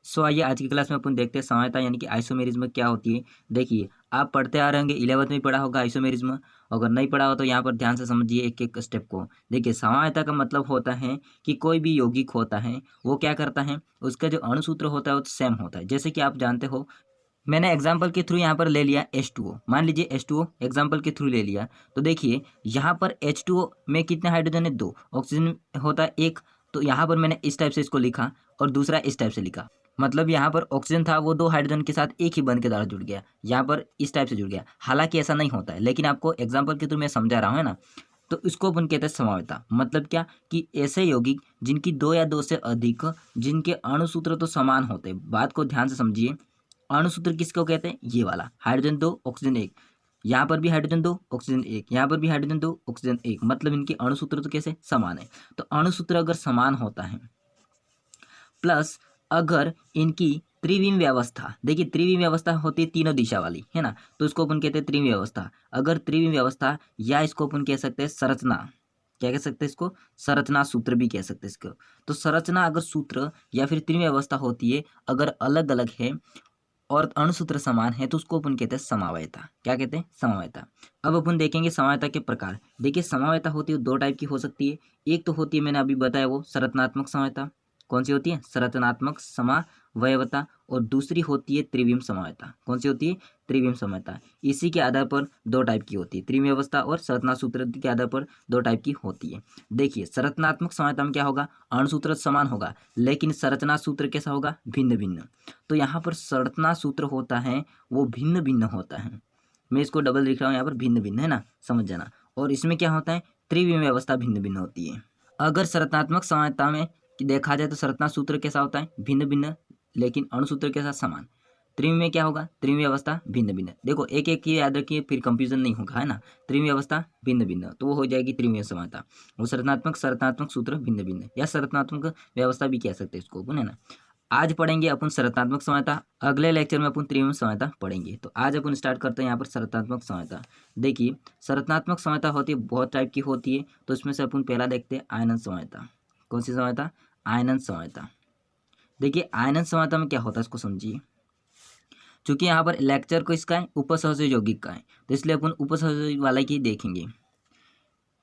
सो आइए आज की क्लास में अपन देखते हैं समानता यानी कि आइसोमेरिज्म क्या होती है। देखिए आप पढ़ते आ रहे होंगे, 11th में पढ़ा होगा आइसोमेरिज्म। अगर नहीं पढ़ा हो तो यहाँ पर ध्यान से समझिए एक एक स्टेप को। देखिए समानता का मतलब होता है कि कोई भी यौगिक होता है वो क्या करता है, उसका जो अणुसूत्र होता है वो सेम होता है। जैसे कि आप जानते हो, मैंने एग्जाम्पल के थ्रू यहाँ पर ले लिया H2O। मान लीजिए H2O एग्जाम्पल के थ्रू ले लिया, तो देखिए यहाँ पर H2O में कितने हाइड्रोजन है, 2। ऑक्सीजन होता है 1। तो यहाँ पर मैंने इस टाइप से इसको लिखा और दूसरा इस टाइप से लिखा। मतलब यहाँ पर ऑक्सीजन था वो 2 हाइड्रोजन के साथ एक ही बंध के द्वारा जुड़ गया, यहाँ पर इस टाइप से जुड़ गया। हालांकि ऐसा नहीं होता है, लेकिन आपको एग्जाम्पल के थ्रू मैं समझा रहा हूँ, है ना। तो इसको अपन कहते हैं समवेता। मतलब क्या कि ऐसे यौगिक जिनकी 2 या 2 से अधिक, जिनके अणुसूत्र तो समान होते हैं। बात को ध्यान से समझिए। अणुसूत्र किसको कहते हैं, ये वाला हाइड्रोजन 2 ऑक्सीजन 1। यहाँ पर भी हाइड्रोजन 2 ऑक्सीजन 1, यहाँ पर भी हाइड्रोजन 2 ऑक्सीजन 1। मतलब इनके अणुसूत्र तो कैसे समान है। तो अणुसूत्र अगर समान होता है, प्लस अगर इनकी त्रिविम व्यवस्था, देखिए त्रिविम व्यवस्था होती है तीनों दिशा वाली, है ना। तो इसको अपन कहते हैं त्रिविम व्यवस्था। अगर त्रिविम व्यवस्था, या इसको अपन कह सकते हैं संरचना, क्या कह सकते हैं इसको, संरचना सूत्र भी कह सकते हैं इसको। तो संरचना अगर सूत्र या फिर त्रिविम व्यवस्था होती है, अगर अलग अलग है और अणुसूत्र समान है, तो उसको अपन कहते हैं समवायता। क्या कहते हैं, समवायता। अब अपन देखेंगे समवायता के प्रकार। देखिए समवायता होती है 2 टाइप की हो सकती है। एक तो होती है, मैंने अभी बताया, वो संरचनात्मक समवायता। कौन सी होती है, संरचनात्मक समवायता। और दूसरी होती है त्रिविम समवायता। कौन सी होती है, त्रिविम समवायता। इसी के आधार पर 2 टाइप की होती है, त्रिविम व्यवस्था और संरचना सूत्र के आधार पर 2 टाइप की होती है। देखिए संरचनात्मक समवायता में क्या होगा, अणुसूत्र समान होगा, लेकिन संरचना सूत्र कैसा होगा, भिन्न भिन्न। तो यहाँ पर संरचना सूत्र होता है वो भिन्न भिन्न होता है। मैं इसको डबल लिख रहा हूँ यहाँ पर, भिन्न भिन्न, है ना, समझ जाना। और इसमें क्या होता है, त्रिविम व्यवस्था भिन्न भिन्न होती है। अगर संरचनात्मक समानता में देखा जाए तो संरचना सूत्र कैसा होता है, भिन्न भिन्न, लेकिन अणुसूत्र के साथ समान। त्रिविम में क्या होगा, त्रिविम व्यवस्था भिन्न भिन्न। देखो एक एक की याद रखिए, फिर कंफ्यूजन नहीं होगा, है ना। त्रिविम व्यवस्था भिन्न भिन्न, तो वो हो जाएगी त्रिविम समानता। वो संरचनात्मक सूत्र भिन्न भिन्न, या संरचनात्मक व्यवस्था भी कह सकते हैं इसको, है ना। आज पढ़ेंगे अपन संरचनात्मक समानता, अगले लेक्चर में अपन त्रिविम समानता पढ़ेंगे। तो आज अपन स्टार्ट करते हैं यहाँ पर संरचनात्मक समानता। देखिए संरचनात्मक समानता होती है, बहुत टाइप की होती है। तो इसमें से अपन पहला देखते हैं आयनन समानता। कौन सी समानता, आयनन समानता। देखिए आयनन समानता में क्या होता है, इसको समझिए। चूंकि यहाँ पर लेक्चर को इसका है उपसहयोगी यौगिक का है, तो इसलिए अपन उपसहयोगी वाला ही देखेंगे।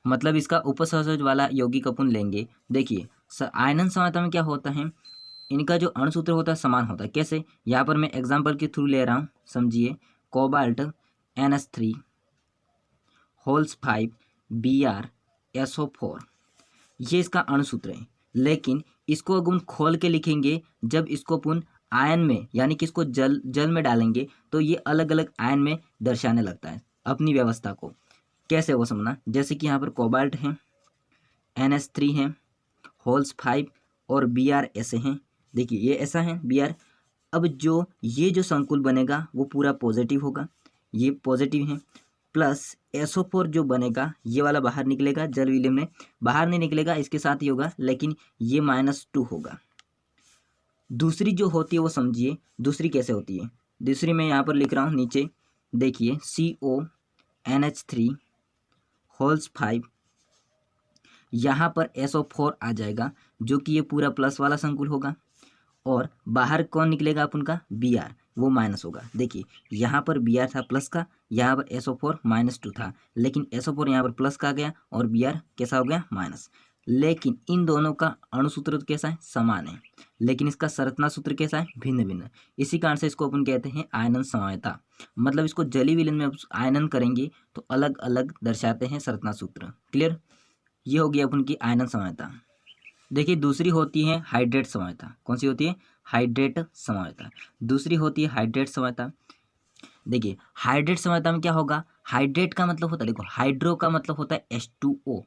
मतलब इसका उपसहयोगी वाला यौगिक अपन लेंगे। देखिए आयनन समानता में क्या होता है, इनका जो अणुसूत्र होता है समान होता है। कैसे, यहाँ पर मैं एग्जाम्पल के थ्रू ले रहा हूँ, समझिए। कोबाल्ट NH3 होल्स 5 BrSO4, ये इसका अणुसूत्र है। लेकिन इसको अपन खोल के लिखेंगे, जब इसको अपन आयन में यानी कि इसको जल में डालेंगे, तो ये अलग अलग आयन में दर्शाने लगता है अपनी व्यवस्था को। कैसे वो समझना, जैसे कि यहाँ पर कोबाल्ट है, NH3 है, होल्स 5 और Br ऐसे हैं। देखिए ये ऐसा है Br। अब जो ये जो संकुल बनेगा वो पूरा पॉजिटिव होगा, ये पॉजिटिव है। प्लस SO4 जो बनेगा, ये वाला बाहर निकलेगा, जल विलयन में बाहर नहीं निकलेगा, इसके साथ ही होगा, लेकिन ये -2 होगा। दूसरी जो होती है वो समझिए, दूसरी कैसे होती है। दूसरी मैं यहाँ पर लिख रहा हूँ नीचे, देखिए CONH3 होल्स 5, यहाँ पर SO4 आ जाएगा, जो कि ये पूरा प्लस वाला संकुल होगा। और बाहर कौन निकलेगा अपन का, Br, वो माइनस होगा। देखिए यहाँ पर Br था प्लस का, यहाँ पर SO4 -2 था, लेकिन SO4 यहाँ पर प्लस का आ गया और Br कैसा हो गया, माइनस। लेकिन इन दोनों का अणुसूत्र तो कैसा है, समान है, लेकिन इसका संरचना सूत्र कैसा है, भिन्न भिन्न। इसी कारण से इसको अपन कहते हैं आयनन समवायता। मतलब इसको जलीय विलयन में आयनन करेंगे तो अलग अलग दर्शाते हैं संरचना सूत्र। क्लियर, ये हो गया अपन की आयनन समवायता। देखिए दूसरी होती है हाइड्रेट समवायता। कौन सी होती है, हाइड्रेट समवायता। दूसरी होती है हाइड्रेट समवायता। देखिए हाइड्रेट समवायता में क्या होगा, हाइड्रेट का मतलब होता है, देखो हाइड्रो का मतलब होता है H2O,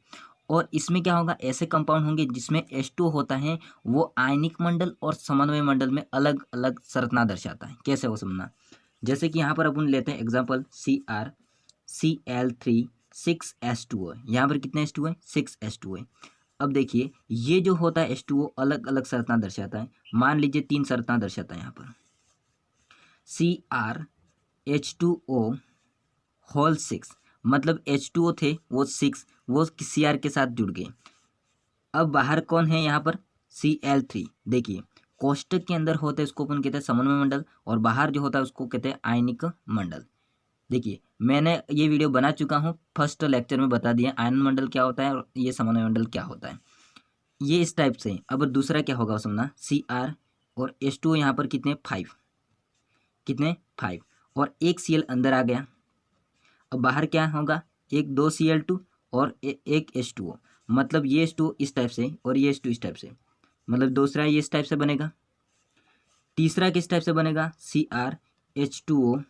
और इसमें क्या होगा, ऐसे कंपाउंड होंगे जिसमें H2O होता है, वो आयनिक मंडल और समन्वय मंडल में अलग अलग संरचना दर्शाता है। कैसे वो समझना, जैसे कि यहाँ पर अपन लेते हैं एग्जाम्पल CrCl3 6H2O। यहाँ पर कितने H2O है, 6H2O है। अब देखिए ये जो होता है H2O अलग अलग संरचना दर्शाता है। मान लीजिए 3 संरचना दर्शाता है यहाँ पर, CrH2O होल 6, मतलब H2O थे वो 6, वो Cr के साथ जुड़ गए। अब बाहर कौन है यहाँ पर, Cl3। देखिए कोष्टक के अंदर होता है उसको अपन कहते हैं समन्वय मंडल, और बाहर जो होता है उसको कहते हैं आयनिक मंडल। देखिए मैंने ये वीडियो बना चुका हूँ, फर्स्ट लेक्चर में बता दिया आयन मंडल क्या होता है और ये समन्वय मंडल क्या होता है, ये इस टाइप से। अब दूसरा क्या होगा समझना, Cr और H2O यहाँ पर कितने 5, कितने 5, और एक Cl अंदर आ गया। अब बाहर क्या होगा, एक 2 Cl2 और एक H2O, मतलब ये H2O इस टाइप से और ये H2 इस टाइप से, मतलब दूसरा ये इस टाइप से बनेगा। तीसरा किस टाइप से बनेगा, Cr H2O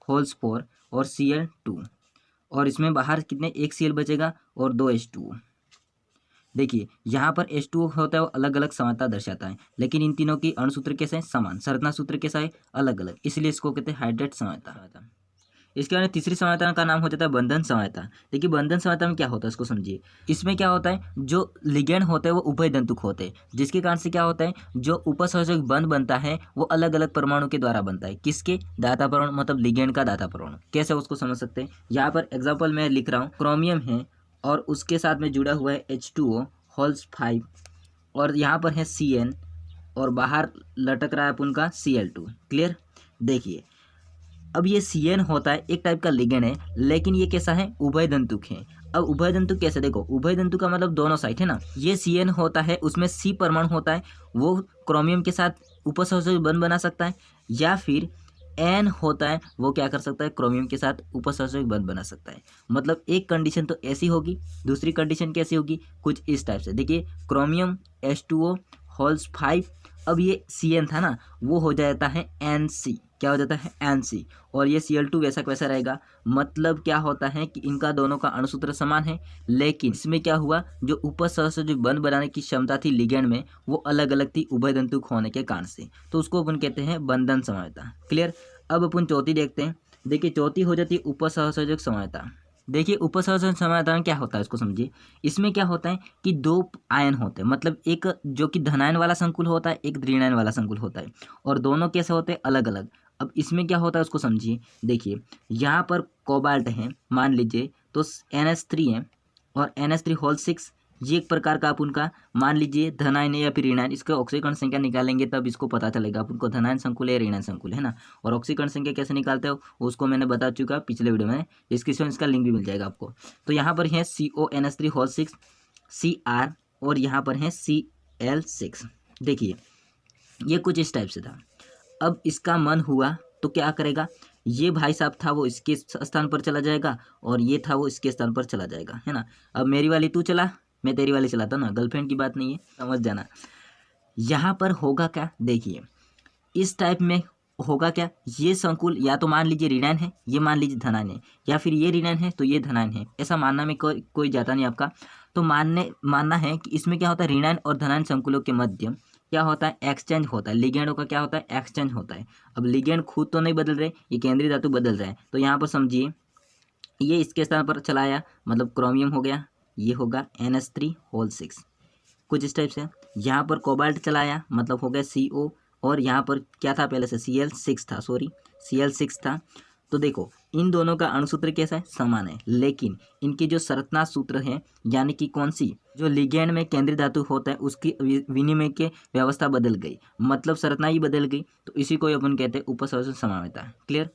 होल स्पोर और Cl2, और इसमें बाहर कितने, एक Cl बचेगा और 2 H2O। देखिए यहाँ पर H2O होता है वो अलग अलग समानता दर्शाता है, लेकिन इन तीनों की अणुसूत्र कैसे है, समान, संरचना सूत्र कैसा है, अलग अलग, इसलिए इसको कहते हैं हाइड्रेट समानता। इसके बाद तीसरी समानता का नाम हो जाता है बंधन समानता। देखिए बंधन समानता में क्या होता है इसको समझिए। इसमें क्या होता है, जो लिगेंड होते हैं वो उभय दंतुक होते हैं, जिसके कारण से क्या होता है, जो उपसहयोजक बंध बनता है वो अलग अलग परमाणु के द्वारा बनता है। किसके, दाता परमाणु, मतलब लिगेंड का दाता परमाणु। कैसे उसको समझ सकते हैं, यहाँ पर एग्जाम्पल मैं लिख रहा हूँ, क्रोमियम है और उसके साथ में जुड़ा हुआ है H2O होल्स 5, और यहाँ पर है Cn और बाहर लटक रहा है अपन का Cl2। क्लियर। देखिए अब ये Cn होता है एक टाइप का लिगेंड है, लेकिन ये कैसा है, उभय दंतुक है। अब उभय दंतुक कैसे, देखो उभय दंतुक का मतलब दोनों साइड है ना। ये Cn होता है उसमें C परमाणु होता है, वो क्रोमियम के साथ उपसहयोजक बंध बना सकता है, या फिर N होता है वो क्या कर सकता है, क्रोमियम के साथ उपसहयोजक बंध बना सकता है। मतलब एक कंडीशन तो ऐसी होगी, दूसरी कंडीशन कैसी होगी, कुछ इस टाइप से। देखिए क्रोमियम H2O होल्स 5, अब ये Cn था ना, वो हो जाता है Nc, क्या हो जाता है Nc, और ये Cl2 वैसा का वैसा रहेगा। मतलब क्या होता है कि इनका दोनों का अणुसूत्र समान है, लेकिन इसमें क्या हुआ, जो उपसहयोजक बंध बनाने की क्षमता थी लिगेंड में वो अलग अलग थी उभय दंतुक होने के कारण से, तो उसको अपन कहते हैं बंधन समानता। क्लियर। अब अपन चौथी देखते हैं। देखिए चौथी हो जाती है उपसहयोजक समानता। देखिए उपसहयोजक समानता में क्या होता है इसको समझिए। इसमें क्या होता है कि दो आयन होते हैं, मतलब एक जो कि धनायन वाला संकुल होता है, एक ऋणायन वाला संकुल होता है, और दोनों कैसे होते हैं, अलग अलग। अब इसमें क्या होता है उसको समझिए। देखिए यहाँ पर कोबाल्ट है मान लीजिए, तो NH3 है और NH3 होल 6, ये एक प्रकार का अपन का मान लीजिए धनायन है या फिर ऋणायन। इसका ऑक्सीकरण संख्या निकालेंगे तब इसको पता चलेगा अपन को धनायन संकुल है या ऋणायन संकुल है ना। और ऑक्सीकरण संख्या कैसे निकालते हो उसको मैंने बता चुका पिछले वीडियो में, डिस्क्रिप्शन इसका लिंक भी मिल जाएगा आपको। तो यहाँ पर है CONH3 होल 6 Cr और यहाँ पर है Cl6। देखिए ये कुछ इस टाइप से था। अब इसका मन हुआ तो क्या करेगा, ये भाई साहब था वो इसके स्थान पर चला जाएगा और ये था वो इसके स्थान पर चला जाएगा, है ना। अब मेरी वाली तू चला, मैं तेरी वाली चलाता ना, गर्लफ्रेंड की बात नहीं है, समझ जाना। यहाँ पर होगा क्या, देखिए इस टाइप में होगा क्या, ये संकुल या तो मान लीजिए ऋणायन है, ये मान लीजिए धनायन है, या फिर ये ऋणायन है तो ये धनायन है, ऐसा मानना में कोई जाता नहीं आपका। तो मानना है कि इसमें क्या होता है, ऋणायन और धनायन संकुलों के मध्य क्या होता है, एक्सचेंज होता है। लिगेंडों का क्या होता है, एक्सचेंज होता है। अब लिगेंड खुद तो नहीं बदल रहे, ये केंद्रीय धातु बदल रहा है। तो यहाँ पर समझिए ये इसके स्थान पर चला आया, मतलब क्रोमियम हो गया, ये होगा NH3 होल 6, कुछ इस टाइप से। यहाँ पर कोबाल्ट चला आया, मतलब हो गया CO, और यहाँ पर क्या था पहले से Cl6 था, सॉरी Cl6 था। तो देखो इन दोनों का अणुसूत्र कैसा है, समान है, लेकिन इनके जो संरचना सूत्र है, यानी कि कौन सी, जो लिगेंड में केंद्रीय धातु होता है उसकी विनिमय की व्यवस्था बदल गई, मतलब संरचना ही बदल गई। तो इसी को अपन कहते हैं उपसहयोजक समानता। क्लियर।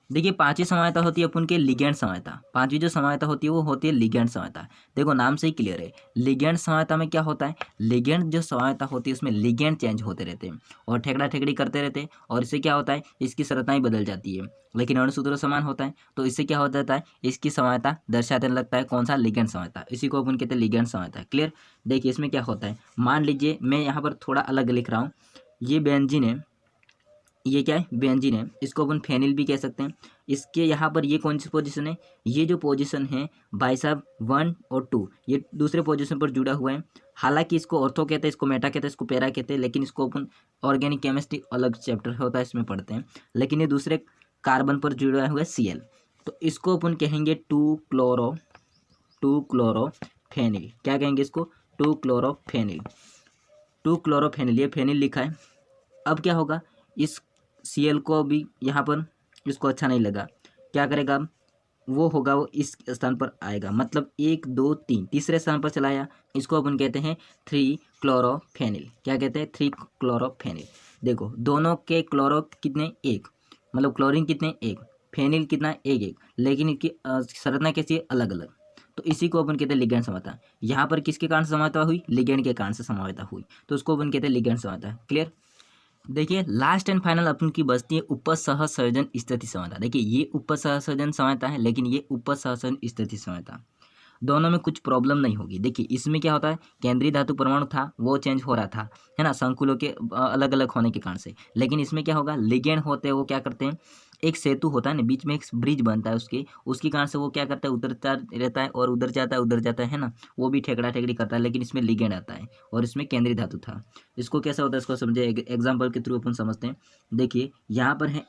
देखिए पांचवी समानता होती है अपन के लिगेंड समानता। पांचवी जो समानता होती है वो होती है लिगेंड समानता। देखो नाम से ही क्लियर है, लिगेंड समानता में क्या होता है, लिगेंड जो समानता होती है उसमें लिगेंड चेंज होते रहते हैं और ठेकड़ा ठेकड़ी करते रहते हैं, और इससे क्या होता है, इसकी संरचना ही बदल जाती है, लेकिन अणुसूत्र समान होता है। तो इससे क्या हो जाता है, इसकी समानता दर्शाते लगता है कौन सा, लिगेंड समानता। इसी को अपन कहते हैं लिगेंड समानता। क्लियर। देखिए इसमें क्या होता है, मान लीजिए मैं यहाँ पर थोड़ा अलग लिख रहा हूँ, ये बेंजीन है, ये क्या है, बेंजीन है, इसको अपन फेनिल भी कह सकते हैं। इसके यहाँ पर ये कौन सी पोजीशन है, ये जो पोजीशन है भाई साहब 1 और 2, ये दूसरे पोजीशन पर जुड़ा हुआ है। हालांकि इसको ऑर्थो कहते हैं, इसको मेटा कहते हैं, इसको पैरा कहते हैं, लेकिन इसको अपन ऑर्गेनिक केमिस्ट्री अलग चैप्टर होता है इसमें पढ़ते हैं। लेकिन ये दूसरे कार्बन पर जुड़ा हुआ है Cl, तो इसको अपन कहेंगे 2 क्लोरोफेनिल। क्या कहेंगे इसको, 2 क्लोरोफेनिल, ये फेनिल लिखा है। अब क्या होगा, इस Cl को भी यहाँ पर इसको अच्छा नहीं लगा, क्या करेगा, वो होगा वो इस स्थान पर आएगा, मतलब 1 2 3 तीसरे स्थान पर चलाया, इसको अपन कहते हैं 3 क्लोरोफेनिल। क्या कहते हैं? 3 क्लोरोफेनिल। देखो दोनों के क्लोरो कितने? 1, मतलब क्लोरीन कितने? 1, फेनिल कितना? 1 लेकिन इनकी संरचना कैसी है? अलग अलग। तो इसी को अपन कहते हैं लिगैंड समानता। यहाँ पर किसके कारण समानता हुई? लिगैंड के कारण से समानता हुई, तो उसको अपन कहते हैं लिगैंड समानता। क्लियर? देखिए लास्ट एंड फाइनल अपन की बचती है उपसहसर्जन स्थिति समानता। देखिए ये उपसहसर्जन समानता है, लेकिन ये उपसहसर्जन स्थिति समानता, दोनों में कुछ प्रॉब्लम नहीं होगी। देखिए इसमें क्या होता है, केंद्रीय धातु परमाणु था वो चेंज हो रहा था, है ना, संकुलों के अलग अलग होने के कारण से। लेकिन इसमें क्या होगा, लिगेंड होते हैं वो क्या करते हैं, एक सेतु होता है ना, बीच में एक ब्रिज बनता है उसके कारण से वो क्या करता है, उतरता रहता है और उधर जाता है ना, वो भी ठेकड़ा ठेकड़ी करता है, लेकिन इसमें लिगेंड आता है और इसमें केंद्रीय धातु था। इसको कैसा होता है इसको समझे, एग्जाम्पल के थ्रू अपन समझते हैं। देखिए यहाँ पर है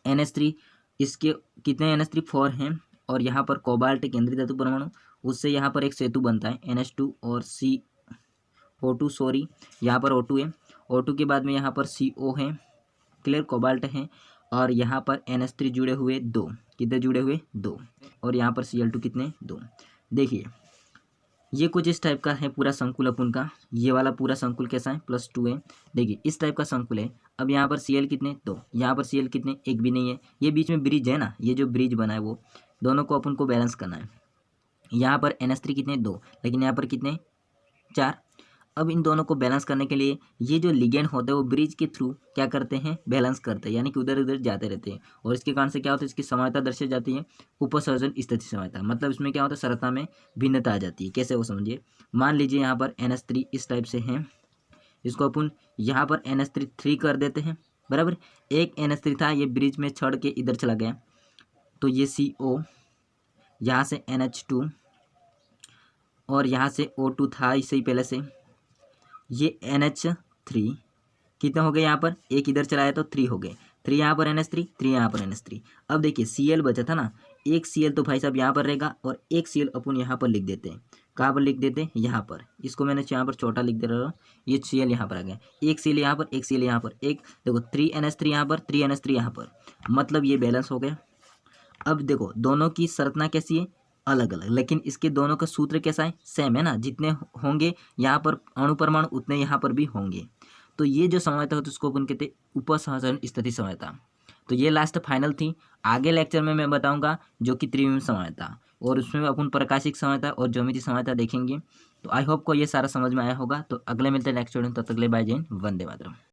NH3, इसके कितने NH3? 4 हैं, और यहाँ पर कोबाल्ट केंद्रीय धातु परमाणु, उससे यहाँ पर एक सेतु बनता है NH2 और CO2, सॉरी यहाँ पर O2 है, O2 के बाद में यहाँ पर CO है, क्लियर, कोबाल्ट है, और यहाँ पर NH3 जुड़े हुए 2, कितने जुड़े हुए? 2, और यहाँ पर Cl2 कितने? 2। देखिए ये कुछ इस टाइप का है पूरा संकुल अपन का, ये वाला पूरा संकुल कैसा है? +2 है। देखिए इस टाइप का संकुल है। अब यहाँ पर Cl कितने? 2, यहाँ पर Cl कितने? 1 भी नहीं है। ये बीच में ब्रिज है ना, ये जो ब्रिज बना है वो दोनों को अपन को बैलेंस करना है। यहाँ पर NH3 कितने? 2, लेकिन यहाँ पर कितने? 4। अब इन दोनों को बैलेंस करने के लिए ये जो लिगेंड होते हैं वो ब्रिज के थ्रू क्या करते हैं? बैलेंस करते हैं, यानी कि उधर उधर जाते रहते हैं, और इसके कारण से क्या होता है, इसकी समानता दर्शाई जाती है उपसर्जन स्थिति समानता। मतलब इसमें क्या होता है, संरचना में भिन्नता आ जाती है। कैसे वो समझिए, मान लीजिए यहाँ पर NH3 इस टाइप से है, इसको अपन यहाँ पर NH3 कर देते हैं, बराबर। एक NH3 था, ये ब्रिज में चढ़ के इधर चला गया, तो ये CO, यहाँ से NH2, और यहाँ से O2 था इससे ही पहले से, ये NH3 कितने हो गए? यहाँ पर एक इधर चलाया तो 3 हो गए, 3 यहाँ पर NH3, 3 यहाँ पर NH3। अब देखिए Cl बचा था ना, एक Cl तो भाई साहब यहाँ पर रहेगा, और एक Cl अपन यहाँ पर लिख देते हैं। कहाँ पर लिख देते हैं? यहाँ पर। इसको मैंने यहाँ पर छोटा लिख दे रहा हूँ, ये Cl यहाँ पर आ गया, एक Cl यहाँ पर, एक Cl यहाँ पर, एक देखो 3 NH3 यहाँ पर, 3 NH3 यहाँ पर, मतलब ये बैलेंस हो गया। अब देखो दोनों की संरचना कैसी है? अलग अलग, लेकिन इसके दोनों का सूत्र कैसा है? सेम है ना, जितने होंगे यहाँ पर अणु परमाणु उतने यहाँ पर भी होंगे। तो ये जो समानता होती है उसको अपन कहते हैं उपसहसरण स्थिति समानता। तो ये लास्ट फाइनल थी। आगे लेक्चर में मैं बताऊंगा जो कि त्रिविम समानता, और उसमें अपन प्रकाशिक समानता और ज्योमेट्री समानता देखेंगे। तो आई होप को ये सारा समझ में आया होगा। तो अगले मिलते हैं नेक्स्ट वीडियो में, तब तक के लिए बाय जय हिंद, वंदे मातरम।